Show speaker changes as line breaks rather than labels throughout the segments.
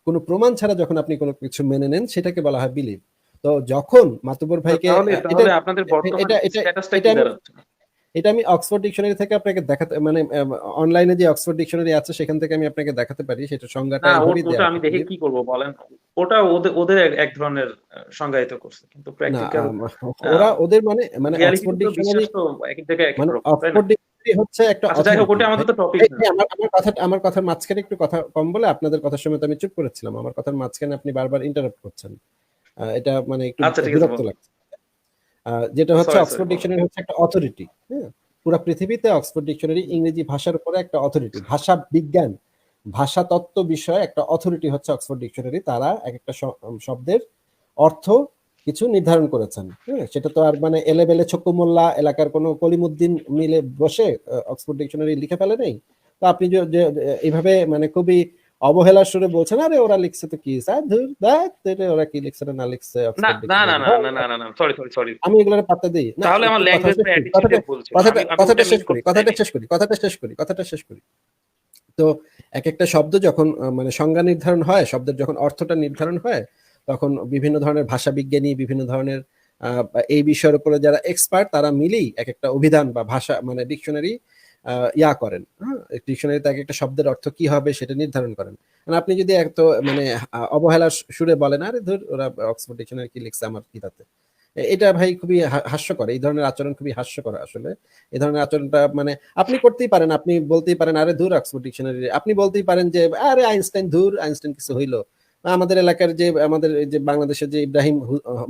কোনো প্রমাণ ছাড়া যখন আপনি কোনো কিছু মেনে নেন সেটাকে বলা হয় বিলিভ। তো যখন মাতুব্বর ভাইকে এটা
তাহলে আপনাদের বর্তমান
এটা এটা
স্ট্যাটাসটা
এটা
কি
আমি
দাঁড়াচ্ছে?
এটা আমি অক্সফোর্ড ডিকশনারি থেকে আপনাকে দেখাতে মানে অনলাইনে যে অক্সফোর্ড ডিকশনারি আছে সেখান থেকে আমি আপনাকে দেখাতে পারি, সেটা সংজ্ঞাটা
না,
এইভাবেই
ওটা
দেয়া
আমি
আছে
দেখে
believe।
কি করব বলেন? ওটা ওদের ওদের এক ধরনের সংজ্ঞায়িত করছে, কিন্তু
না
প্র্যাকটিক্যাল
ওরা ওদের মানে অক্সফোর্ড
রিয়ালিটিতে তো
ডিকশনারি,
বিশ্বাস তো এক এক জায়গায় এক এক
মানে
রকম, তাই না?
অক্সফোর্ড ডিকশনারি হচ্ছে একটা
আচ্ছা যাই হোক,
অথরিটি
ওটা
ভাই।
আমাদের তো টপিক
এই
না।
যে আমার কথার মাঝখানে একটু কথা কম বলে আপনাদের কথার সময় তো আমি চুপ করেছিলাম, আমার কথার মাঝখানে আপনি বারবার ইন্টারাপ্ট করছেন। এটা মানে একটু
আচ্ছা ঠিক আছে,
বিরক্ত
বলুন।
লাগছে। যেটা হচ্ছে
সরি সরি,
অক্সফোর্ড
বলুন।
ডিকশনারি হচ্ছে একটা অথরিটি, হ্যাঁ। পুরো পৃথিবীতে অক্সফোর্ড ডিকশনারি ইংরেজি ভাষার উপরে একটা অথরিটি, ভাষা বিজ্ঞান ভাষা তত্ত্ব বিষয়ে একটা অথরিটি হচ্ছে অক্সফোর্ড ডিকশনারি। তারা এক একটা শব্দের অর্থ কিছু নির্ধারণ করেছেন, হ্যাঁ। সেটা তো আর মানে এলেবেলে ছক্কু মোল্লা এলাকার কোনো কলিমুদ্দিন মিলে বসে অক্সফোর্ড ডিকশনারি লিখে ফেলে নেই। তো আপনি এইভাবে মানে খুবই অবহেলার সুরে বলছেন আরে ওরা লিখছে তো কি স্যার, ধুর দেখ এটা ওরা কি লিখছে না লিখছে
না
অক্সফোর্ড
না না
ডিকশনারি,
না না না না না, সরি সরি সরি।
আমি এগুলোর পাত্তা দিই না।
তাহলে আমার
একটু কথা
ল্যাঙ্গুয়েজ
শেষ
বা
করি,
অ্যাটিটিউডে ভুল ছিল, আমি
কথাটা
ওটা
শেষ
মিন
করি,
করতে চাইনি।
কথাটা শেষ করি। তো এক একটা শব্দ যখন মানে সংজ্ঞা নির্ধারণ হয়, শব্দের যখন অর্থটা নির্ধারণ হয়, তখন বিভিন্ন ধরনের ভাষা বিজ্ঞানী, বিভিন্ন ধরনের এই বিষয়ের উপরে যারা এক্সপার্ট তারা মিলেই এক একটা অভিধান বা ভাষা মানে ডিকশনারি করেন, হ্যাঁ। ডিকশনারিতে এক একটা শব্দের অর্থ কি হবে সেটা নির্ধারণ করেন। মানে আপনি যদি এক তো মানে অবহেলার সুরে বলেন আরে ধর ওরা অক্সফোর্ড ডিকশনারি কি লিখছে আমার কি তাতে, এটা ভাই খুবই হাস্যকর। এই ধরনের আচরণ খুবই হাস্যকর আসলে। এই ধরনের আচরণটা মানে আপনি করতেই পারেন, আপনি বলতেই পারেন আরে ধুর অক্সফোর্ড ডিকশনারি, আপনি বলতেই পারেন যে আরে আইনস্টাইন ধুর আইনস্টাইন কিছু হইলো। আমাদের এলাকার যে আমাদের এই যে বাংলাদেশের যে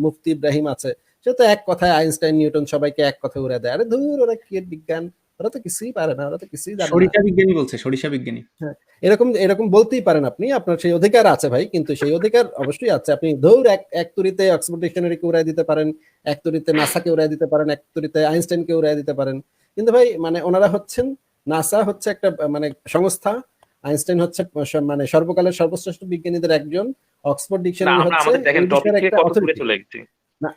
মুফতি ইব্রাহিম আছে, সে তো এক কথায় আইনস্টাইন নিউটন সবাইকে এক কথা উড়ে দেয়, আরে ধুর ওরা কি বিজ্ঞান, ওরা তো কিছুই পারে না, ওরা তো কিছুই জানে না।
সরিষা বিজ্ঞানী বলছে, সরিষা বিজ্ঞানী।
হ্যাঁ, এরকম এরকম বলতেই পারেন আপনি, আপনার সেই অধিকার আছে ভাই, কিন্তু সেই অধিকার অবশ্যই আছে। আপনি ধৌর এক এক তুরিতে অক্সফোর্ড ডিকশনারিকে উড়াই দিতে পারেন, এক তুরিতে নাসাকে উড়াই দিতে পারেন, এক তুরিতে আইনস্টাইনকে উড়াই দিতে পারেন। কিন্তু ভাই মানে ওনারা হচ্ছেন, নাসা হচ্ছে একটা মানে সংস্থা, আইনস্টাইন হচ্ছে মানে সর্বকালের সর্বশ্রেষ্ঠ বিজ্ঞানীদের একজন, অক্সফোর্ড
না,
ডিকশনারি
আমরা
হচ্ছে
আমাদের দেখেন
এই
টপিক
বিষয়ের
থেকে
একটা
কত দূরে
অথরিটি।
চলে গেছি।
না,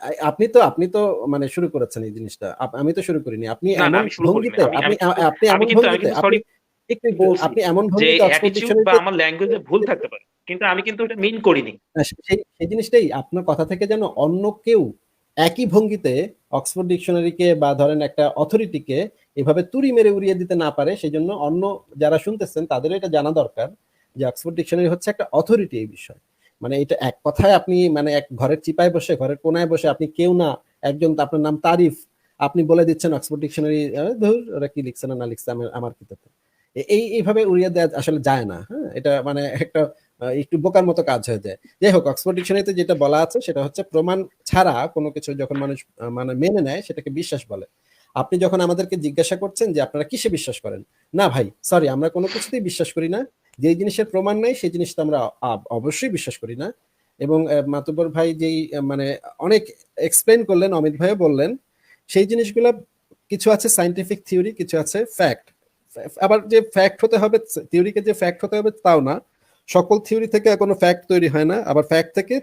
আপনি তো মানে শুরু করেছেন এই জিনিসটা, আমি তো শুরু করিনি। আপনি
না না,
এমন
আমি শুরু করিনি,
ভঙ্গিতে
আমি
আপনি
আমি কিন্তু
আপনি এমন
আমি
ভঙ্গিতে
কিন্তু
আপনি
সরি
একটু একটু
বলছি
আপনি এমন
যে
ভঙ্গিতে অক্সফোর্ড
অ্যাটিটিউড বা
ডিকশনারিতে
আমার ল্যাঙ্গুয়েজে ভুল থাকতে পারে, কিন্তু আমি কিন্তু এটা মিন করিনি।
সেই জিনিসটাই আপনার কথা থেকে যেন অন্য কেউ একই ভঙ্গিতে অক্সফোর্ড ডিকশনারিকে বা ধরেন একটা অথরিটিকে এভাবে তুড়ি মেরে উড়িয়ে দিতে না পারে, সেই জন্য অন্য যারা শুনতেছেন তাদেরও এটা জানা দরকার যে অক্সফোর্ড ডিকশনারি হচ্ছে একটা অথরিটি এই বিষয়। মানে এটা এক কথায় আপনি মানে এক ঘরের চিপায় বসে ঘরের কোনায় বসে আপনি কেউ না একজন, আপনার নাম তারিফ, আপনি বলে দিচ্ছেন অক্সফোর্ড ডিকশনারি ধুর ওরা কি লিখছে না লিখছে আমার কি তাতে। এইভাবে উড়িয়ে দেওয়া আসলে যায় না, হ্যাঁ। এটা মানে একটা একটু বোকার মতো কাজ হয়ে যায়। যাই হোক, অক্সফোর্ড ডিকশনারিতে যেটা বলা আছে সেটা হচ্ছে প্রমাণ ছাড়া কোনো কিছু যখন মানুষ মানে মেনে নেয় সেটাকে বিশ্বাস বলে। আপনি যখন আমাদেরকে জিজ্ঞাসা করছেন যে আপনারা কিসে বিশ্বাস করেন, না ভাই সরি আমরা কোনো কিছুতেই বিশ্বাস করি না, যে জিনিসের প্রমাণ নাই সেই জিনিসটা আমরা অবশ্যই বিশ্বাস করি না। এবং মাতুব্বর ভাই যেই মানে অনেক এক্সপ্লেন করলেন, অমিত ভাইও বললেন, সেই জিনিসগুলো কিছু আছে সাইন্টিফিক থিওরি, কিছু আছে ফ্যাক্ট। আবার যে ফ্যাক্ট হতে হবে, থিওরিকে যে ফ্যাক্ট হতে হবে তাও না, সকল থিওরি থেকে কোনো ফ্যাক্ট তৈরি হয় না। আবার ফ্যাক্ট থেকে,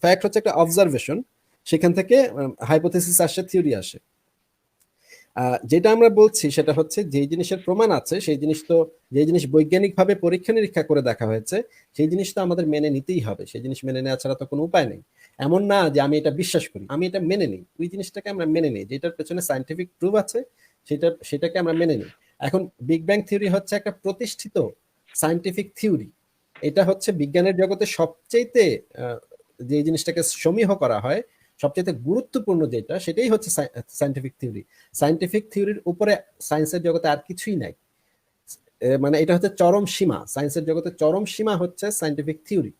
ফ্যাক্ট হচ্ছে একটা অবজারভেশন, সেখান থেকে হাইপোথেসিস আসে, থিওরি আসে। যেটা আমরা বলছি সেটা হচ্ছে যে জিনিসের প্রমাণ আছে সেই জিনিস তো, যে জিনিস বৈজ্ঞানিকভাবে পরীক্ষা নিরীক্ষা করে দেখা হয়েছে সেই জিনিস তো আমাদের মেনে নিতেই হবে, সেই জিনিস মেনে নেওয়া ছাড়া তো কোনো উপায় নেই। এমন না যে আমি এটা বিশ্বাস করি, আমি এটা মেনে নিই, ওই জিনিসটাকে আমরা মেনে নিই, যেটার পেছনে সাইন্টিফিক প্রুফ আছে সেটাকে আমরা মেনে নিই। এখন বিগ ব্যাং থিওরি হচ্ছে একটা প্রতিষ্ঠিত সাইন্টিফিক থিওরি। এটা হচ্ছে বিজ্ঞানের জগতে সবচেয়ে যে জিনিসটাকে সমীহ করা হয়, সবচেয়ে গুরুত্বপূর্ণ যেটা সেটাই হচ্ছে সাইন্টিফিক থিওরি। সাইন্টিফিক থিওরির উপরে সায়েন্সের জগতে আর কিছুই নাই। মানে এটা হচ্ছে চরম সীমা, সায়েন্সের জগতে চরম সীমা হচ্ছে সাইন্টিফিক থিওরি।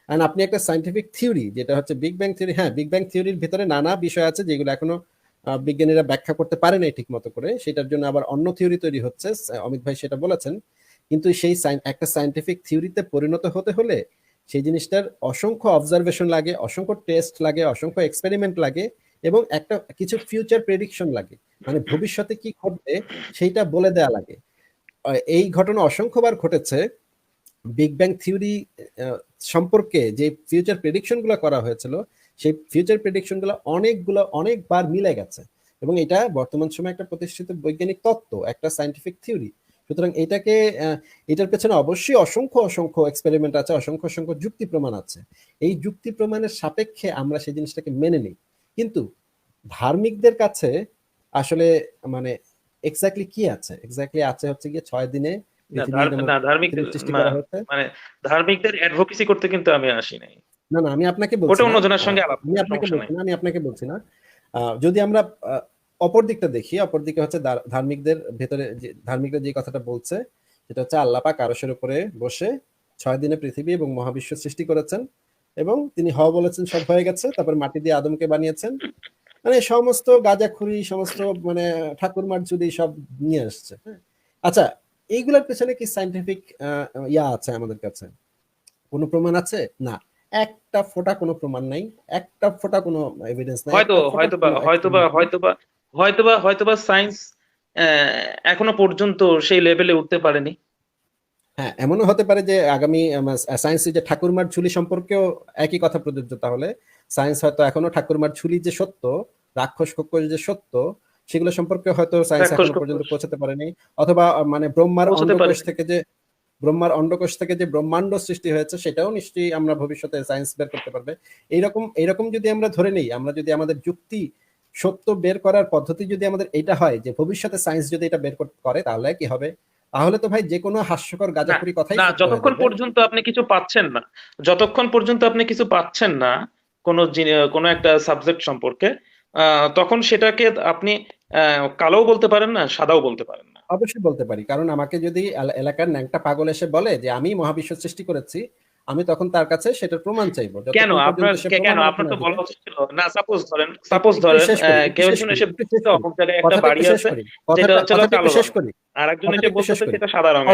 আর আপনি একটা সাইন্টিফিক থিওরি যেটা হচ্ছে বিগ ব্যাং থিওরি, হ্যাঁ বিগ ব্যাং থিওরির ভিতরে নানা বিষয় আছে যেগুলো এখনো বিজ্ঞানীরা ব্যাখ্যা করতে পারে নাই ঠিক মতো করে, সেটার জন্য আবার অন্য থিওরি তৈরি হচ্ছে, অমিত ভাই সেটা বলেছেন। কিন্তু সেই একটা সাইন্টিফিক থিওরিতে পরিণত হতে হলে সেই জিনিসটার অসংখ্য অবজারভেশন লাগে, অসংখ্য টেস্ট লাগে, অসংখ্য এক্সপেরিমেন্ট লাগে, এবং একটা কিছু ফিউচার প্রেডিকশন লাগে, মানে ভবিষ্যতে কি ঘটবে সেইটা বলে দেয়া লাগে। এই ঘটনা অসংখ্যবার ঘটেছে। বিগ ব্যাং থিওরি সম্পর্কে যে ফিউচার প্রেডিকশন গুলো করা হয়েছিল সেই ফিউচার প্রেডিকশন গুলো অনেকবার মিলে গেছে, এবং এটা বর্তমান সময়ে একটা প্রতিষ্ঠিত বৈজ্ঞানিক তত্ত্ব, একটা সাইন্টিফিক থিওরি। সুতরাং এটাকে এটার পেছনে অবশ্যই অসংখ্য অসংখ্য এক্সপেরিমেন্ট আছে, অসংখ্য অসংখ্য যুক্তি প্রমাণ আছে। এই যুক্তি প্রমাণের সাপেক্ষে আমরা সেই জিনিসটাকে মেনে নিই। কিন্তু ধার্মিকদের কাছে আসলে মানে এক্স্যাক্টলি কি আছে? এক্স্যাক্টলি আছে হচ্ছে গিয়ে 6 দিনে পৃথিবীর সৃষ্টি করা হয়েছে।
মানে ধার্মিকদের অ্যাডভোকেসি করতে কিন্তু আমি আসি নাই।
না না, আমি আপনাকে বলছি
ওটা
না,
অন্যজনের সঙ্গে আলাপ,
আমি আপনাকে
সমস্যা
বলছি
নাই।
না, আমি আপনাকে বলছি না। যদি আমরা অপর দিকটা দেখি, অপর দিকে হচ্ছে ধার্মিকদের ভেতরে ধার্মিকরা যে কথাটা বলছে সেটা হচ্ছে আল্লাহ পাক আরশের উপরে বসে 6 দিনে পৃথিবী এবং মহাবিশ্ব সৃষ্টি করেছেন এবং তিনি হওয়া বলেছেন, সব হয়ে গেছে, তারপর মাটি দিয়ে আদমকে বানিয়েছেন। মানে সমস্ত গাঁজাখুরি, সমস্ত মানে ঠাকুরমার চুরি সব নিয়ে আসছে। হ্যাঁ, আচ্ছা, এইগুলোর পেছনে কি সাইন্টিফিক ইয়া আছে আমাদের কাছে? কোনো প্রমাণ আছে? না, একটা ফোঁটা কোনো প্রমাণ নাই, একটা ফোঁটা কোনো এভিডেন্স নাই, একটা ফোঁটা কোনো experiment নাই।
হয়তোবা সায়েন্স এখনো পর্যন্ত সেই লেভেলে উঠতে পারেনি।
হ্যাঁ, এমনও হতে পারে যে আগামী সায়েন্স যে ঠাকুরমার ঝুলি সম্পর্কেও একই কথা প্রযোজ্য। তাহলে সায়েন্স হয়তো এখনো ঠাকুরমার ঝুলি যে সত্য, রাক্ষস খোকস যে সত্য, সেগুলো সম্পর্কে হয়তো সায়েন্স
রাক্ষস
এখনো পর্যন্ত
খোকস
পৌঁছাতে পারেনি। অথবা মানে ব্রহ্মার
পৌঁছতে
অন্ডকোষ
পারেনি।
থেকে যে ব্রহ্মাণ্ড সৃষ্টি হয়েছে সেটাও নিশ্চয়ই আমরা ভবিষ্যতে সায়েন্স বের করতে পারবে। এইরকম যদি আমরা ধরে নেই, আমরা যদি আমাদের যুক্তি সত্য বের করার পদ্ধতি যদি আমাদের এটা হয় যে ভবিষ্যতে সায়েন্স যদি এটা বের করে, তাহলে কি হবে? তাহলে তো ভাই যে কোনো হাস্যকর
না
গাঁজাখুরি কথাই
না,
সত্য হয়ে
যতক্ষণ
যাবে।
পর্যন্ত আপনি কিছু পাচ্ছেন না, যতক্ষণ পর্যন্ত আপনি কিছু পাচ্ছেন না কোনো একটা সাবজেক্ট সম্পর্কে, তখন সেটাকে আপনি কালোও বলতে পারেন না, সাদাও বলতে পারেন না।
অবশ্যই বলতে পারি, কারণ আমাকে যদি এলাকার ন্যাংটা পাগল এসে বলে যে আমি মহাবিশ্ব সৃষ্টি করেছি, আমি তখন তার কাছে সেটার প্রমাণ চাইবো।
কেন
যতক্ষণ
আপনার
পর্যন্ত সে প্রমাণ আমাকে
আপনার
না
তো
দিবে।
বলা উচিত ছিল না। সাপোজ
একটু
ধরেন
শেষ করি,
কেউ একজন এসে
একটু শেষ
বলতেছে
করি,
অমুক জায়গায় একটা
কথাটা
বাড়ি
একটু শেষ
আছে
করি,
যেটা হচ্ছে
কথাটা
কালো
একটু শেষ
রঙের,
করি,
আর একজন
কথাটা
এসে
একটু শেষ
বলতেছে
করি,
সেটা সাদা রঙের।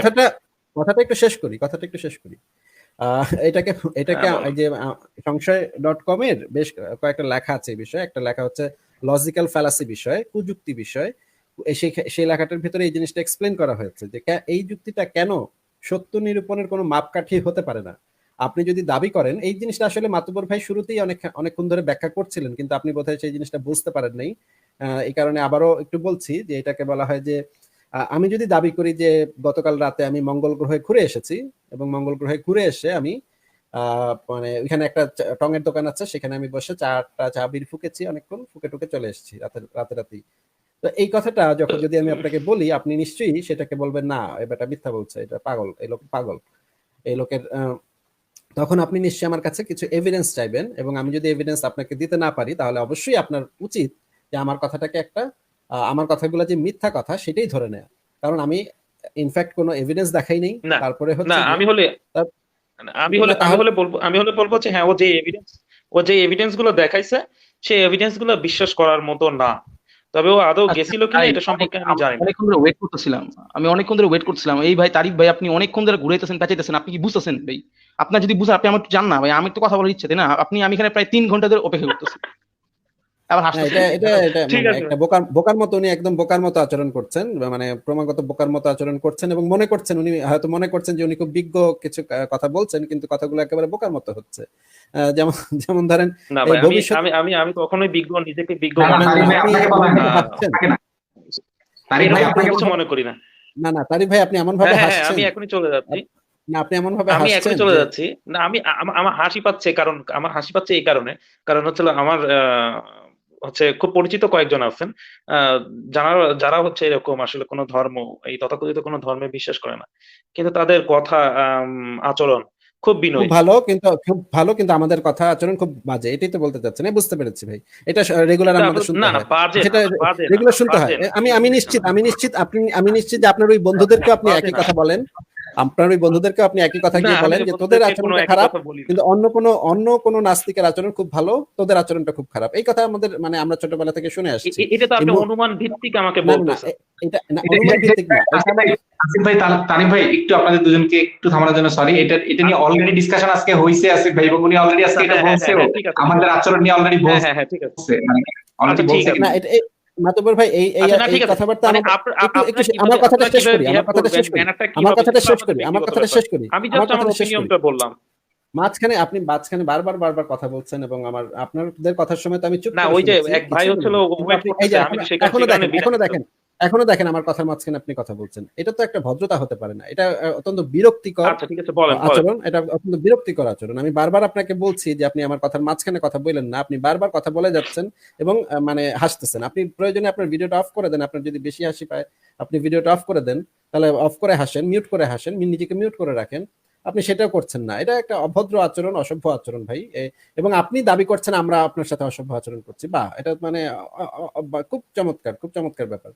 কথাটা একটু শেষ করি, কথাটা একটু শেষ করি। এটাকে এটাকে
হ্যাঁ,
এই
বলেন।
যে সংশয়.com এর বেশ কয়েকটা লেখা আছে এই বিষয়ে। একটা লেখা হচ্ছে লজিক্যাল ফ্যালাসি বিষয়, কুযুক্তি বিষয়। সেই লেখাটার ভিতরে এই জিনিসটা এক্সপ্লেন করা হয়েছে যে এই যুক্তিটা কেন সত্য নিরূপণের কোনো মাপকাঠি হতে পারে না। আপনি যদি দাবি করেন, এই জিনিসটা আসলে মাতুব্বর ভাই শুরুতেই অনেকক্ষণ ধরে ব্যাখ্যা করছিলেন, কিন্তু আপনি বোধহয় সেই জিনিসটা বুঝতে পারেন নাই। এই কারণে আবারও একটু বলছি যে এটাকে বলা হয় যে আমি যদি দাবি করি যে গতকাল রাতে আমি মঙ্গল গ্রহে ঘুরে এসেছি এবং মঙ্গল গ্রহে ঘুরে এসে আমি মানে ওইখানে একটা টঙের দোকান আছে, সেখানে আমি বসে চা বিড়ি ফুকেছি, অনেকক্ষণ ফুকে টুকে চলে এসেছি রাতে। তো এই কথাটা যখন যদি আমি আপনাকে বলি, আপনি নিশ্চয়ই সেটাকে বলবেন না এটা মিথ্যা বলছে, এটা পাগল, এই লোক পাগল, এই লোকের তখন আপনি নিশ্চয়ই আমার কাছে কিছু এভিডেন্স চাইবেন, এবং আমি যদি এভিডেন্স আপনাকে দিতে না পারি, তাহলে অবশ্যই আপনার উচিত যে আমার কথাটাকে একটা আমার কথাগুলো যে মিথ্যা কথা সেটাই ধরে নেয়া। কারণ আমি ইনফ্যাক্ট কোনো এভিডেন্স দেখাই নেই।
না
তারপরে
না,
হচ্ছে গিয়ে
আমি হলে
তার- না
আমি
তাহলে
হলে বলবো, যে হ্যাঁ, ও যে এভিডেন্স গুলো দেখাইছে, সেই এভিডেন্স গুলো বিশ্বাস করার মতো না। তবে ও আদৌ
আচ্ছা
গেছিল কিনা
ভাই,
এটা সম্পর্কে আমি জানি না।
অনেকক্ষণ ধরে ওয়েট করতেছিলাম। আমি অনেকক্ষণ ধরে ওয়েট করছিলাম। এই ভাই তারিক ভাই, আপনি অনেকক্ষণ ধরে ঘুরাইতেছেন পেঁচাইতেছেন, আপনি কি বুঝতেছেন ভাই? আপনার যদি বুঝেন, আপনি আমার একটু জান না ভাই, আমি একটু কথা বলার ইচ্ছে, তাই না? আমি এখানে প্রায় 3 ঘন্টা ধরে অপেক্ষা করতেছি, আবার
না,
হাসতেছেন।
এটা
ঠিক
মানে
আছে।
একটা বোকার মতো, উনি একদম বোকার মতো আচরণ করছেন, মানে ক্রমাগত বোকার মতো আচরণ করছেন, এবং উনি হয়তো মনে করছেন যে উনি খুব বিজ্ঞ কিছু কথা বলছেন, কিন্তু কথাগুলো একেবারে বোকার মতো হচ্ছে। যেমন যেমন ধরেন
না
এই
ভাই,
ভবিষ্যৎ,
আমি কখনোই নিজেকে বিজ্ঞ
না না
মনে
না
করি
তারিক
না,
না।
ভাই
আপনি
আপনাকে বলা
এমন
হয়নি,
ভাবে
আহ,
হাসছেন।
আপনাকে না। তারিক ভাই
এরকম কোনো
আপনাকে
কিছু
বলা
মনে করি না।
না তারিক ভাই, আপনি এমন ভাবে হাসছেন।
আমি এখনই চলে যাচ্ছি।
না, আপনি এমন ভাবে হাসছেন যে
না, আমার হাসি পাচ্ছে, আমার হাসি পাচ্ছে এই কারণে, কারণ হচ্ছে আমার হচ্ছে খুব পরিচিত কয়েকজন আছেন, আহ, যারা যারা হচ্ছে এরকম আসলে কোনো এই তথাকথিত কোনো ধর্মে বিশ্বাস করে না, কিন্তু তাদের কথা, আচরণ খুব বিনয়ী।
খুব ভালো, কিন্তু আমাদের কথা আচরণ খুব বাজে, এটাই তো বলতে চাচ্ছেন। বুঝতে পেরেছি ভাই, এটা রেগুলার আমাদের শুনতে
না না,
হয়,
বাজে না,
সেটা
বাজে না,
রেগুলার শুনতে হয়।
বাজে না।
আমি নিশ্চিত যে আপনার ওই বন্ধুদেরকেও আপনি
বাজে
একই
না।
কথা বলেন। আপনার ওই বন্ধুদেরকেও আপনি একই কথা
না,
গিয়ে
আমি
বলেন
ওই
যে তোদের
বন্ধুদেরকে কোনো
আচরণটা
একই
খারাপ,
কথা বলি না।
কিন্তু অন্য কোনো নাস্তিকের আচরণ খুব ভালো, তোদের আচরণটা খুব খারাপ। এই কথা আমাদের মানে আমরা ছোটবেলা থেকে শুনে আসছি।
এটা তো
এই
আপনি
মু-
অনুমান ভিত্তিক আমাকে
না না না,
বলতেছেন।
এটা না,
এটা
অনুমান ভিত্তিক না, এটা
আসিফ ভাই, তারিক ভাই একটু আপনাদের দুজনকে একটু থামানোর জন্য সরি। এটা নিয়ে অলরেডি ডিসকাশন আজকে হয়েছে আসিফ ভাই, এবং উনি অলরেডি আজকে এটা বলছেও,
ঠিক আছে,
আমাদের আচরণ নিয়ে অলরেডি
হ্যাঁ, ঠিক আছে।
বলছে, মানে অলরেডি
আচ্ছা, ঠিক
বলছে
আছে।
না,
কিন্তু।
এটা মাতবর ভাই,
আচ্ছা, না,
এই
ঠিক আছে।
কথাবার্তা
মানে
একটু
আপনারা
আমার কথাটা
আপনারা
শেষ
কিভাবে
করি,
বিহেভ করবেন, ম্যানারটা কি
আমার
হবে,
কথাটা
সেটা
শেষ
আপনাদের
করি, আমার
ব্যক্তিগত
কথাটা
ব্যাপার।
শেষ করি,
আমি
আমার
জাস্ট আমার
কথাটা শেষ করি।
ওপিনিয়নটা বললাম।
মাঝখানে আপনি বারবার কথা বলছেন, এবং আপনাদের কথার সময় তো আমি চুপ
না,
করে
ওই যে
শুনেছি,
এক ভাই
কিছুই
হচ্ছিল
বলিনি। কিন্তু
ওয়েট
আপনি এই যে
করতেছে, আমি তো
এখনো
সেখানে
দেখেন,
বিরক্ত।
এখনো দেখেন আমার কথার মাঝখানে আপনি কথা বলছেন। এটা তো একটা ভদ্রতা হতে পারে না। এটা অত্যন্ত বিরক্তিকর
আচ্ছা ঠিক আছে, বলেন বলেন।
আচরণ। এটা অত্যন্ত বিরক্তিকর আচরণ। আমি বারবার আপনাকে বলছি যে আপনি আমার কথার মাঝখানে কথা বললেন না। আপনি বারবার কথা বলে যাচ্ছেন এবং মানে হাসতেছেন। আপনি প্রয়োজনে আপনার ভিডিওটা অফ করে দেন। আপনার যদি বেশি হাসি পায় আপনি ভিডিওটা অফ করে দেন। তাহলে অফ করে হাসেন, মিউট করে হাসেন, নিজেকে মিউট করে রাখেন। আপনি সেটাও করছেন না। এটা একটা অভদ্র আচরণ, অসভ্য আচরণ ভাই। এবং আপনি দাবি করছেন আমরা আপনার সাথে অসভ্য আচরণ করছি। বাহ! এটা মানে খুব চমৎকার, খুব চমৎকার ব্যাপার।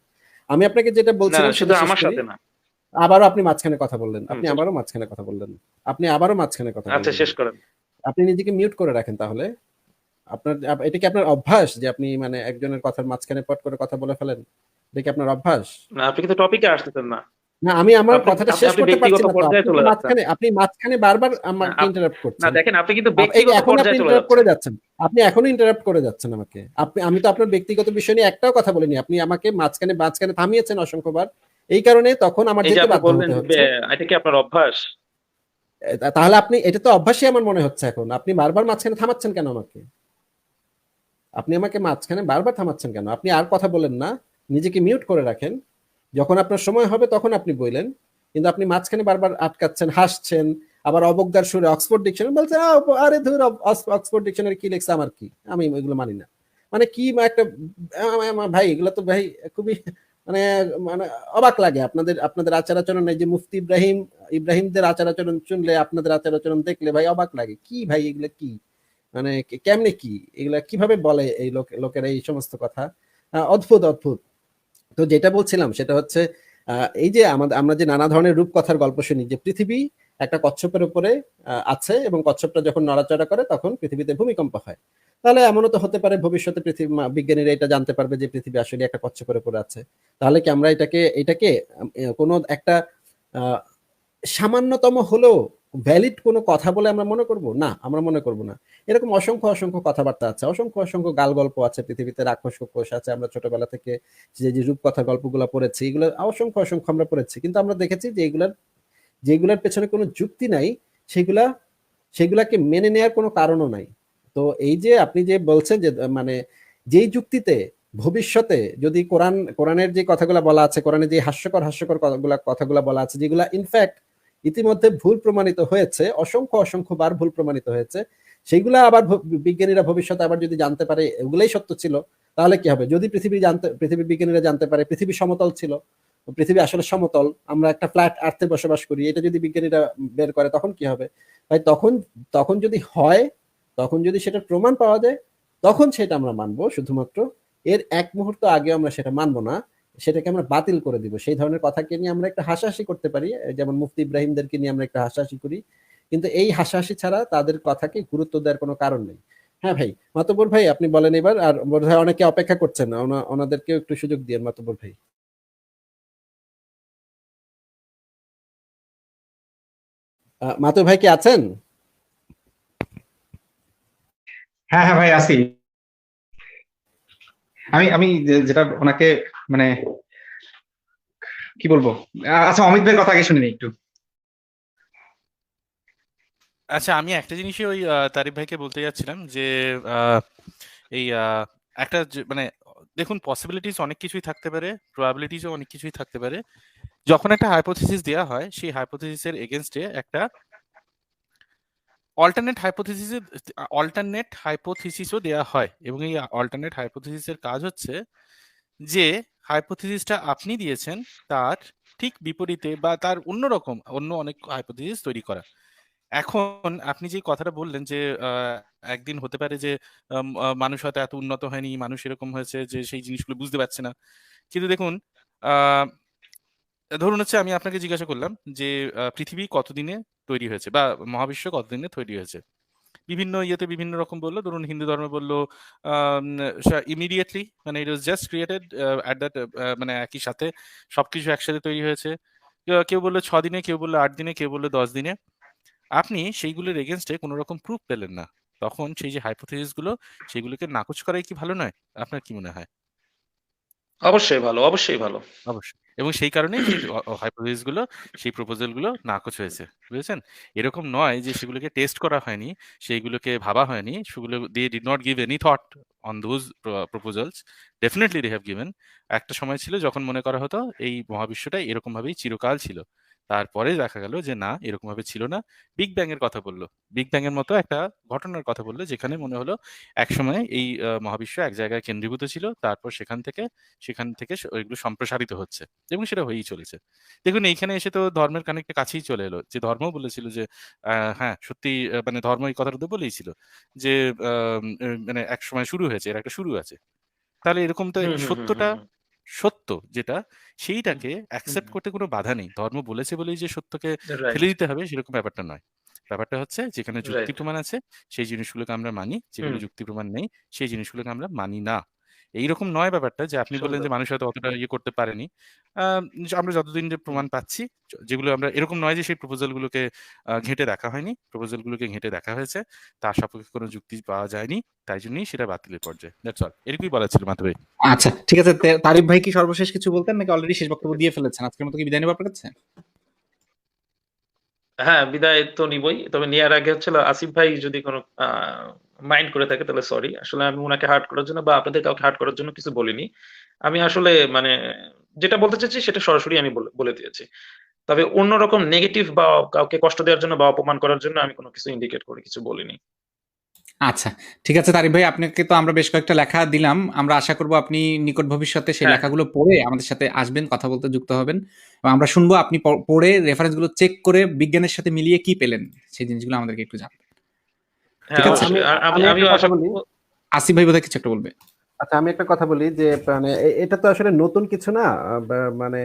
আমি আপনাকে যেটা
না
বলছিলাম
শুধু
সেটা শেষ
আমার
করি।
সাথে না।
আবারও আপনি মাঝখানে কথা বললেন।
হুম,
আপনি
শেষ
আবারও মাঝখানে কথা বললেন। আপনি আবারও মাঝখানে কথা
আচ্ছা
বললেন
শেষ
ভাই।
করেন।
আপনি নিজেকে মিউট করে রাখেন তাহলে। আপনার এটা কি আপনার অভ্যাস যে আপনি মানে একজনের কথার মাঝখানে পট করে কথা বলে ফেলেন? এটা কি আপনার অভ্যাস?
না আপনি কিন্তু টপিকে আসতেছেন না।
না আমি আমার
আপনি
কথাটা
আপনি
শেষ
আপনি
করতে পারছি
ব্যক্তিগত
না তো।
পর্যায়ে চলে যাচ্ছেন।
আপনি মাঝখানে বারবার
না
আমাকে ইন্টারাপ্ট
না
করছেন।
দেখেন আপনি কিন্তু
এই যে
ব্যক্তিগত
এখন আপনি
পর্যায়ে চলে
ইন্টারাপ্ট করে
যাচ্ছেন।
যাচ্ছেন। আপনি এখনো ইন্টারাপ্ট করে যাচ্ছেন আমাকে। আমি তো আপনার ব্যক্তিগত বিষয় নিয়ে একটাও কথা বলিনি। আপনি আমাকে মাঝখানে মাঝখানে থামিয়েছেন অসংখ্যবার। এই কারণে তখন আমার
এই যে
যেতে
আপনি
বাধ্য
বললেন
হতে
যে
হচ্ছে।
এটা কি আপনার অভ্যাস?
তাহলে আপনি এটা তো অভ্যাসই আমার মনে হচ্ছে এখন। আপনি বারবার মাঝখানে থামাচ্ছেন কেন আমাকে? আপনি আমাকে মাঝখানে বারবার থামাচ্ছেন কেন? আপনি আর কথা বলেন না। নিজেকে মিউট করে রাখেন। যখন আপনার সময় হবে তখন আপনি বইলেন। কিন্তু আপনি মাঝখানে বারবার আটকাচ্ছেন, হাসছেন, আবার অবজ্ঞার সুরে অক্সফোর্ড ডিকশনারি বলছেন, আরে ধুর অক্সফোর্ড ডিকশনারি কি লেখছে আমার কি? আমি এগুলো মানি না। মানে কি একটা ভাই এগুলো তো ভাই খুবই মানে মানে অবাক লাগে আপনাদের আপনাদের আচার আচরণ। এই যে মুফতি ইব্রাহিমদের আচার আচরণ শুনলে আপনাদের আচার আচরণ দেখলে ভাই অবাক লাগে। কি ভাই এগুলো কি? মানে কেমনে কি? এগুলা কিভাবে বলে এই লোকেরা এই সমস্ত কথা? অদ্ভুত, অদ্ভুত। তো যেটা বলছিলাম সেটা হচ্ছে এই যে আমরা যে নানা ধরনের রূপকথার গল্প শুনি যে পৃথিবী একটা কচ্ছপের উপরে আছে এবং কচ্ছপটা যখন নড়াচড়া করে তখন পৃথিবীতে ভূমিকম্প হয়। তাহলে এমনও তো হতে পারে ভবিষ্যতে বিজ্ঞানীরা এটা জানতে পারবে যে পৃথিবী আসলে একটা কচ্ছপের উপরে আছে। তাহলে কি আমরা এটাকে কোনো একটা আহ সামান্যতম হলেও ভ্যালিড কোনো কথা বলে আমরা মনে করব? না, আমরা মনে করব না। এরকম অসংখ্য, অসংখ্য কথাবার্তা আছে। অসংখ্য, অসংখ্য গাল-গল্প আছে পৃথিবীতে। রাক্ষস-কুক্ষস আছে। আমরা ছোটবেলা থেকে যে রূপকথার গল্পগুলা পড়েছি, এগুলো অসংখ্য, অসংখ্য আমরা পড়েছি। কিন্তু আমরা দেখেছি যে যেগুলার পেছনে কোনো যুক্তি নাই, সেগুলা সেগুলাকে মেনে নেয়ার কোনো কারণও নাই। তো এই যে আপনি যে বলছেন যে মানে যেই যুক্তিতে ভবিষ্যতে যদি কোরআনের যে কথাগুলা বলা আছে, কোরআনে যে হাস্যকর কথাগুলা বলা আছে, যেগুলা ইনফ্যাক্ট ইতিমধ্যে ভুল প্রমাণিত হয়েছে, অসংখ্য অসংখ্য বার ভুল প্রমাণিত হয়েছে, সেইগুলা আবার বিজ্ঞানীরা ভবিষ্যতে আবার যদি জানতে পারে এগুলাই সত্য ছিল, তাহলে কি হবে? যদি পৃথিবী বিজ্ঞানীরা জানতে পারে পৃথিবী সমতল ছিল, পৃথিবী আসলে সমতল, আমরা একটা ফ্ল্যাট আর্থে বসবাস করি, এটা যদি বিজ্ঞানীরা বের করে তখন কি হবে? ভাই তখন তখন যদি হয়, তখন যদি সেটা প্রমাণ পাওয়া যায়, তখন সেটা আমরা মানবো শুধুমাত্র। এর এক মুহূর্ত আগে আমরা সেটা মানবো না। সেটাকে আমরা বাতিল করে দিব। সেই ধরনের কথাকে নিয়ে আমরা একটা হাসাহাসি করতে পারি। যেমন মুফতি ইব্রাহিমদেরকে নিয়ে আমরা একটা হাসাহাসি করি। কিন্তু এই হাসাহাসি ছাড়া তাদের কথাকে গুরুত্ব দেওয়ার কোনো কারণ নেই। হ্যাঁ ভাই, মাতব্বর ভাই আপনি বলেন এবার। আর বোধহয় অনেকে অপেক্ষা করছেন। ওনাদেরকেও একটু সুযোগ দিয়েন মাতব্বর ভাই। মাতুর ভাই কি আছেন?
হ্যাঁ হ্যাঁ ভাই আসি। আমি আমি যেটা ওনাকে মানে কি বলবো, আচ্ছা অমিত ভাইয়ের কথা আগে শুনিনি একটু।
আচ্ছা, আমি একটা জিনিসই ওই তারিফ ভাইকে বলতে যাচ্ছিলাম যে আহ, এই একটা মানে দেখুন, পসিবিলিটিস অনেক কিছুই থাকতে পারে, প্রবাবিলিটিসও অনেক কিছুই থাকতে পারে। যখন একটা হাইপোথিসিস দেওয়া হয়, সেই হাইপোথিসিসের এগেনস্টে একটা অল্টারনেট হাইপোথিসিসও দেওয়া হয়, এবং এই অল্টারনেট হাইপোথিসিসের কাজ হচ্ছে যে হাইপোথিসিসটা আপনি দিয়েছেন তার ঠিক বিপরীতে বা তার অন্য অনেক হাইপোথিসিস তৈরি করা। এখন আপনি যে কথাটা বললেন যে একদিন হতে পারে যে মানুষ হয়তো এত উন্নত হয়নি, মানুষ এরকম হয়েছে যে সেই জিনিসগুলো বুঝতে পারছে না। কিন্তু দেখুন, আহ ধরুন হচ্ছে আমি আপনাকে জিজ্ঞাসা করলাম যে পৃথিবী কতদিনে তৈরি হয়েছে বা মহাবিশ্ব কতদিনে তৈরি হয়েছে। বিভিন্ন ইয়েতে বিভিন্ন রকম বললো। ধরুন হিন্দু ধর্মে বললো ইমিডিয়েটলি, মানে it was just created at that, মানে একই সাথে সবকিছু একসাথে তৈরি হয়েছে। কেউ বললো 6 দিনে, কেউ বললো 8 দিনে, কেউ বললো 10 দিনে। আপনি সেইগুলোর এগেনস্টে কোনো রকম প্রুফ পেলেন না, তখন সেই যে হাইপোথিসিস গুলো সেগুলোকে নাকচ করাই কি ভালো নয়? আপনার কি মনে হয়?
অবশ্যই ভালো, অবশ্যই ভালো।
অবশ্যই। এবং সেই কারণেই সেই হাইপোথিসিস গুলো, সেই প্রপোজাল গুলো নাকচ হয়েছে, বুঝেছেন? এরকম নয় যে সেগুলোকে টেস্ট করা হয়নি, সেইগুলোকে ভাবা হয়নি, সেগুলো they did not give any thought on those proposals. Definitely they have given. একটা সময় ছিল যখন মনে করা হতো এই মহাবিশ্বটা এরকম ভাবেই চিরকাল ছিল। তারপরে দেখা গেল যে না, এরকম ভাবে ছিল না। বিগ ব্যাং এর কথা বললো, বিগ ব্যাং এর মতো একটা ঘটনার কথা বললো, যেখানে মনে হলো একসময় এই মহাবিশ্ব এক জায়গায় কেন্দ্রীভূত ছিল, তারপর সেখান থেকে ওইগুলো সম্প্রসারিত হচ্ছে, এবং সেটা হয়েই চলেছে। দেখুন এইখানে এসে তো ধর্মের কানেক্টে কাছেই চলে এলো, যে ধর্ম বলেছিল যে হ্যাঁ সত্যি, মানে ধর্ম এই কথাটা তো বলেইছিল যে মানে এক সময় শুরু হয়েছে, এর একটা শুরু আছে। তাহলে এরকম তো
হুম হুম হুম
সত্যটা,
হুম
সত্য যেটা, সেইটাকে অ্যাকসেপ্ট করতে কোনো বাধা নেই। ধর্ম বলেছে বলেই যে সত্যকে
রাইট
ফেলে দিতে হবে সেরকম ব্যাপারটা নয়। ব্যাপারটা হচ্ছে যেখানে যুক্তি
রাইট
প্রমাণ আছে সেই জিনিসগুলোকে আমরা মানি, যেগুলো
হুম
যুক্তি প্রমাণ নেই সেই জিনিসগুলোকে আমরা মানি না। এইরকম নয় ব্যাপারটা যে আপনি বললেন
সুন্দর
যে মানুষ হয়তো অতটা ইয়ে করতে পারেনি। আমরা যতদিন যে
হুম
প্রমাণ পাচ্ছি, যেগুলো আমরা, এরকম নয় যে সেই প্রপোজাল গুলোকে ঘেঁটে দেখা হয়নি, প্রপোজাল গুলোকে ঘেঁটে দেখা হয়েছে, তার সপক্ষে কোনো যুক্তি পাওয়া যায়নি, তাই জন্যই সেটা বাতিলের পর্যায়ে। দ্যাটস অল, এরকমই বলার ছিল মাত্র।
আচ্ছা, ঠিক আছে। তারিফ ভাই কি সর্বশেষ কিছু বলতেন, নাকি অলরেডি শেষ বক্তব্য দিয়ে ফেলেছেন? আজকের মতো কি বিদায় নেব আপনার কাছে?
হ্যাঁ, বিদায় তো নিবই, তবে নেওয়ার আগে হচ্ছে আসিফ ভাই যদি কোনো মাইন্ড করে থাকে তাহলে সরি, আসলে আমি ওনাকে হার্ট করার জন্য বা আপনাদের কাউকে হার্ট করার জন্য কিছু বলিনি। আমি আসলে মানে যেটা বলতে চাচ্ছি সেটা সরাসরি আমি বলে দিয়েছি। তবে অন্যরকম নেগেটিভ বা কাউকে কষ্ট দেওয়ার জন্য বা অপমান করার জন্য আমি কোনো কিছু ইন্ডিকেট করে কিছু বলিনি।
আচ্ছা, ঠিক আছে তারিফ ভাই, আপনাকে তো আমরা বেশ কয়েকটা লেখা দিলাম। আমরা আশা করব আপনি নিকট ভবিষ্যতে সেই
হ্যাঁ হ্যাঁ
লেখাগুলো পড়ে আমাদের সাথে আসবেন, কথা বলতে যুক্ত হবেন, এবং আমরা শুনবো আপনি পড়ে রেফারেন্সগুলো চেক করে বিজ্ঞানের সাথে মিলিয়ে কি পেলেন, সেই জিনিসগুলো আমাদেরকে একটু জানাবেন। ঠিক
হ্যাঁ
আছে?
অবশ্যই। আর
আমি
আমিও
একটা কথা
আশা
বলি।
করবো।
আসিফ ভাই বোধহয় কিছু একটা বলবে।
আচ্ছা, আমি একটা কথা বলি যে মানে এটা তো আসলে নতুন কিছু না। মানে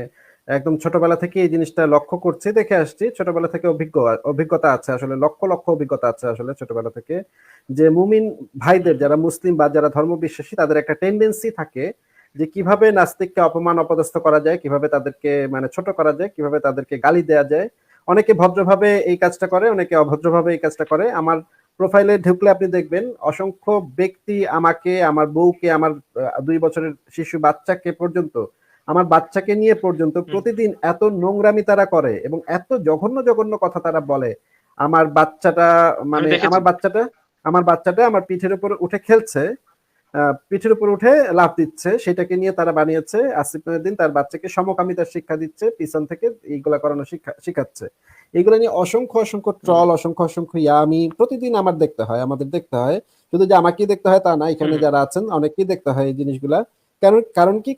একদম ছোটবেলা থেকে এই জিনিসটা লক্ষ্য করছি, দেখে আসছি, ছোটবেলা থেকে অভিজ্ঞতা আছে, আসলে লক্ষ লক্ষ অভিজ্ঞতা আছে আসলে ছোটবেলা থেকে, যে মুমিন ভাইদের,
হুম
যারা মুসলিম বা যারা ধর্ম বিশ্বাসী, তাদের একটা টেন্ডেন্সি থাকে যে কিভাবে নাস্তিককে অপমান অপদস্থ করা যায়, কিভাবে তাদেরকে মানে ছোট করা যায়, কিভাবে তাদেরকে গালি দেওয়া যায়। অনেকে ভদ্রভাবে এই কাজটা করে, অনেকে অভদ্রভাবে এই কাজটা করে। আমার প্রোফাইলে ঢুকলে আপনি দেখবেন অসংখ্য ব্যক্তি আমাকে, আমার বউকে, আমার 2 বছরের শিশু বাচ্চাকে পর্যন্ত, আমার বাচ্চাকে নিয়ে পর্যন্ত
হুম
প্রতিদিন এত নোংরামি তারা করে এবং এত জঘন্য জঘন্য কথা তারা বলে। আমার বাচ্চাটা
আমি
মানে
দেখেছি।
আমার বাচ্চাটা আমার পিঠের উপর উঠে খেলছে, পিঠের উপর উঠে লাফ দিচ্ছে, সেটাকে নিয়ে তারা বানিয়েছে। আসিফ মহিউদ্দিন তার বাচ্চাকে সমকামিতার শিক্ষা দিচ্ছে, পিছন থেকে এইগুলা করানো শিখাচ্ছে। এগুলো নিয়ে অসংখ্য অসংখ্য
হুম
ট্রল, অসংখ্য অসংখ্য আমি প্রতিদিন আমাদের দেখতে হয়। শুধু যে আমাকেই দেখতে হয় তা না, এখানে
হুম
যারা আছেন অনেকেই দেখতে হয় এই জিনিসগুলা।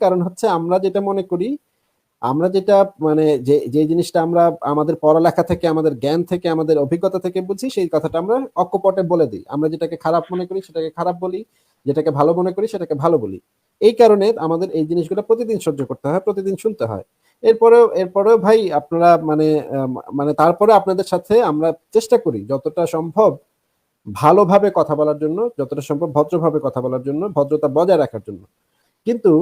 কারণ হচ্ছে আমরা যেটা মনে করি, আমরা যেটা মানে যে জিনিসটা আমরা আমাদের পড়ালেখা থেকে, আমাদের জ্ঞান থেকে, আমাদের অভিজ্ঞতা থেকে বুঝি, সেই কথাটা আমরা অকপটে বলে দিই। আমরা যেটাকে খারাপ মনে করি সেটাকে খারাপ বলি, যেটাকে ভালো মনে করি সেটাকে ভালো বলি। এই কারণে আমাদের এই জিনিসগুলো প্রতিদিন সহ্য করতে হয়, প্রতিদিন শুনতে হয়। এরপরেও ভাই আপনারা মানে তারপরে আপনাদের সাথে আমরা চেষ্টা করি যতটা সম্ভব ভালোভাবে কথা বলার জন্য, যতটা সম্ভব ভদ্রভাবে কথা বলার জন্য, ভদ্রতা বজায় রাখার জন্য। কিন্তু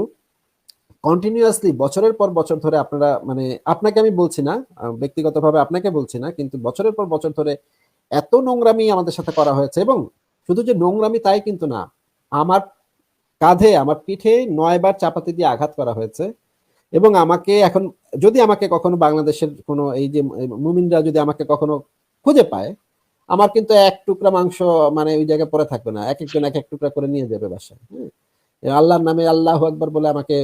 কন্টিনিউয়াসলি বছরের পর বছর ধরে আপনারা মানে, আপনাকে আমি বলছি না, ব্যক্তিগতভাবে আপনাকে বলছি না, কিন্তু বছরের পর বছর ধরে এত নোংরামি আমাদের সাথে করা হয়েছে, এবং শুধু যে নোংরামি তাই কিন্তু না, আমার কাঁধে, আমার পিঠে 9 বার চাপাতি দিয়ে আঘাত করা হয়েছে। এবং আমাকে এখন, যদি আমাকে কখনো বাংলাদেশের কোনো এই যে মুমিনরা যদি আমাকে কখনো খুঁজে পায়, আমার কিন্তু এক টুকরা মাংস মানে ওই জায়গায় পড়ে থাকবে না, এক একজন এক এক টুকরা করে নিয়ে যাবে বাসায়। আল্লাহর নামে আল্লাহু আকবার বলে আমাকে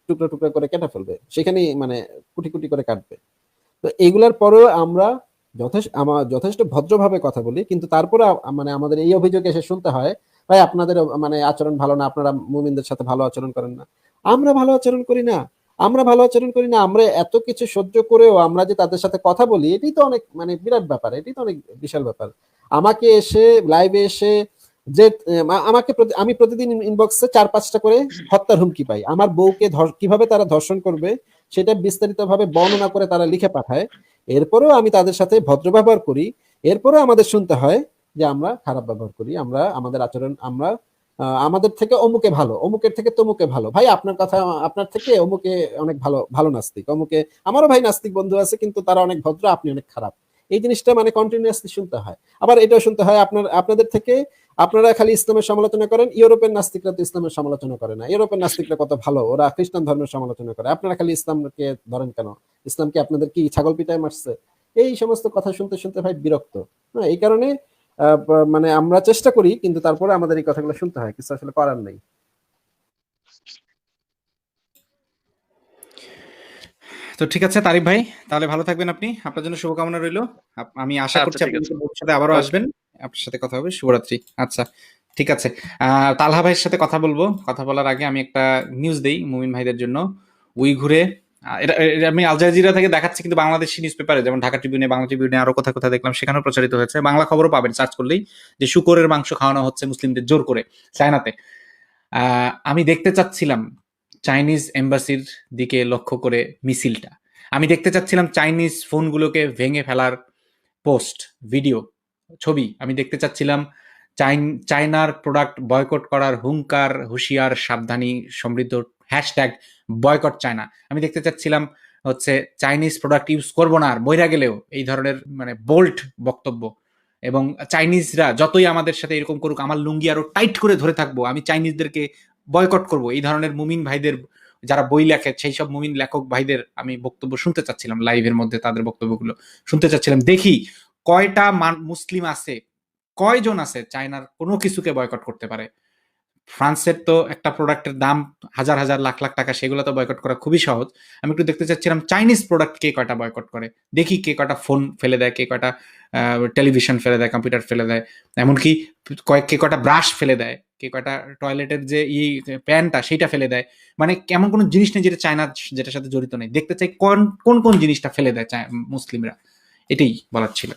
টুকরো টুকরো করে কেটে ফেলবে, সেখানেই মানে কুটি কুটি করে কাটবে। তো এগুলার পরেও আমরা যথেষ্ট ভদ্রভাবে কথা বলি, কিন্তু তারপরে মানে আমাদের এই অভিযোগ এসে শুনতে হয়, ভাই আপনাদের মানে আচরণ ভালো না, আপনারা মুমিনদের সাথে ভালো আচরণ করেন না। আমরা ভালো আচরণ করি না, আমরা এত কিছু সহ্য করেও আমরা যে তাদের সাথে কথা বলি, এটাই তো অনেক মানে বিরাট ব্যাপার, এটাই তো অনেক বিশাল ব্যাপার। আমাকে এসে লাইভে এসে যে আমি প্রতিদিন ইনবক্সে 4-5টা করে হত্যার হুমকি পাই। আমার বউকে কিভাবে তারা ধর্ষণ করবে সেটা বিস্তারিত ভাবে বর্ণনা করে তারা লিখে পাঠায়। এরপরেও আমি তাদের সাথে ভদ্র ব্যবহার করি, এরপরেও আমাদের শুনতে হয় যে আমরা খারাপ ব্যবহার করি, আমরা আমাদের আচরণ, আমরা আমাদের থেকে অমুকে ভালো, অমুকের থেকে তমুকে ভালো। ভাই আপনার থেকে অমুকে অনেক ভালো, ভালো নাস্তিক, অমুকে, আমারও ভাই নাস্তিক বন্ধু আছে, কিন্তু তারা অনেক ভদ্র, আপনি অনেক খারাপ। এই জিনিসটা মানে কন্টিনিউয়াসলি শুনতে হয়। আবার এটাও শুনতে হয় আপনাদের থেকে, আপনারা খালি ইসলামের সমালোচনা করেন, ইউরোপের নাস্তিকরা তো ইসলামের সমালোচনা করে না। ইউরোপের নাস্তিকরা কত ভালো, ওরা খ্রিস্টান ধর্মের সমালোচনা করে, আপনারা খালি ইসলামকে ধরেন কেন? ইসলামকে আপনাদের কি ছাগল পিটায় মারছে? এই সমস্ত কথা শুনতে শুনতে ভাই বিরক্ত। হ্যাঁ, এই কারণে মানে আমরা চেষ্টা করি, কিন্তু তারপরে আমাদের এই কথাগুলো শুনতে হয়, কিছু আসলে করার নেই।
তো ঠিক আছে তারিফ ভাই, তাহলে ভালো থাকবেন আপনি, আপনার জন্য শুভকামনা রইলো। আমি আশা
আচ্ছা,
করছি
ঠিক
আপনি
আছে।
ভবিষ্যতে আবারও
Okay.
আসবেন, আপনার সাথে কথা হবে। শুভরাত্রি। আচ্ছা ঠিক আছে, তালহা ভাইয়ের সাথে কথা বলবো। কথা বলার আগে আমি একটা নিউজ দেই মুমিন ভাইদের জন্য। উইঘুরে এটা আমি আল জাজিরা থেকে দেখাচ্ছি, কিন্তু বাংলাদেশি নিউজ পেপারে যেমন ঢাকা ট্রিবিউনে, বাংলা ট্রিবিউনে, আরো কোথায় কোথায় দেখলাম সেখানেও প্রচারিত হয়েছে, বাংলা খবরও পাবেন সার্চ করলেই, যে শুকরের মাংস খাওয়ানো হচ্ছে মুসলিমদের জোর করে চায়নাতে। আমি দেখতে চাচ্ছিলাম চাইনিজ এম্বাসির দিকে লক্ষ্য করে মিছিলটা, আমি দেখতে চাচ্ছিলাম চাইনিজ ফোনগুলোকে ভেঙে ফেলার পোস্ট, ভিডিও, ছবি। আমি দেখতে চাচ্ছিলাম চায়নার প্রোডাক্ট বয়কট করার হুঙ্কার, হুঁশিয়ার, সাবধানী সমৃদ্ধ হ্যাশট্যাগ বয়কট চায়না। আমি দেখতে চাচ্ছিলাম হচ্ছে চাইনিজ প্রোডাক্ট ইউজ করবো না, আর বইরা গেলেও এই ধরনের মানে বোল্ড বক্তব্য। এবং চাইনিজরা যতই আমাদের সাথে এরকম করুক, আমার লুঙ্গি আরো টাইট করে ধরে থাকবো, আমি চাইনিজদেরকে বয়কট করব, এই ধরনের মুমিন ভাইদের, যারা বই লেখে সেই সব মুমিন লেখক ভাইদের আমি বক্তব্য শুনতে চাচ্ছিলাম, লাইভের মধ্যে তাদের বক্তব্যগুলো শুনতে চাচ্ছিলাম। দেখি কয়টা মুসলিম আছে, কয়জন আছে চায়নার কোনো কিছুকে বয়কট করতে পারে। ফ্রান্সের তো একটা প্রোডাক্টের দাম হাজার হাজার লাখ লাখ টাকা, সেগুলো তো বয়কট করা খুবই সহজ। আমি একটু দেখতে চাচ্ছিলাম চাইনিজ প্রোডাক্ট কে কয়টা বয়কট করে, দেখি কে কয়টা ফোন ফেলে দেয়, কে কয়টা টেলিভিশন ফেলে দেয়, কম্পিউটার ফেলে দেয়, এমনকি কে কয়টা ব্রাশ ফেলে দেয়, কে কয়টা টয়লেটের যে প্যানটা সেইটা ফেলে দেয়। মানে কেমন কোনো জিনিস নেই যেটা চায়না, যেটার সাথে জড়িত নেই। দেখতে চাই কোন কোন জিনিসটা ফেলে দেয় মুসলিমরা, এটাই বলার ছিল।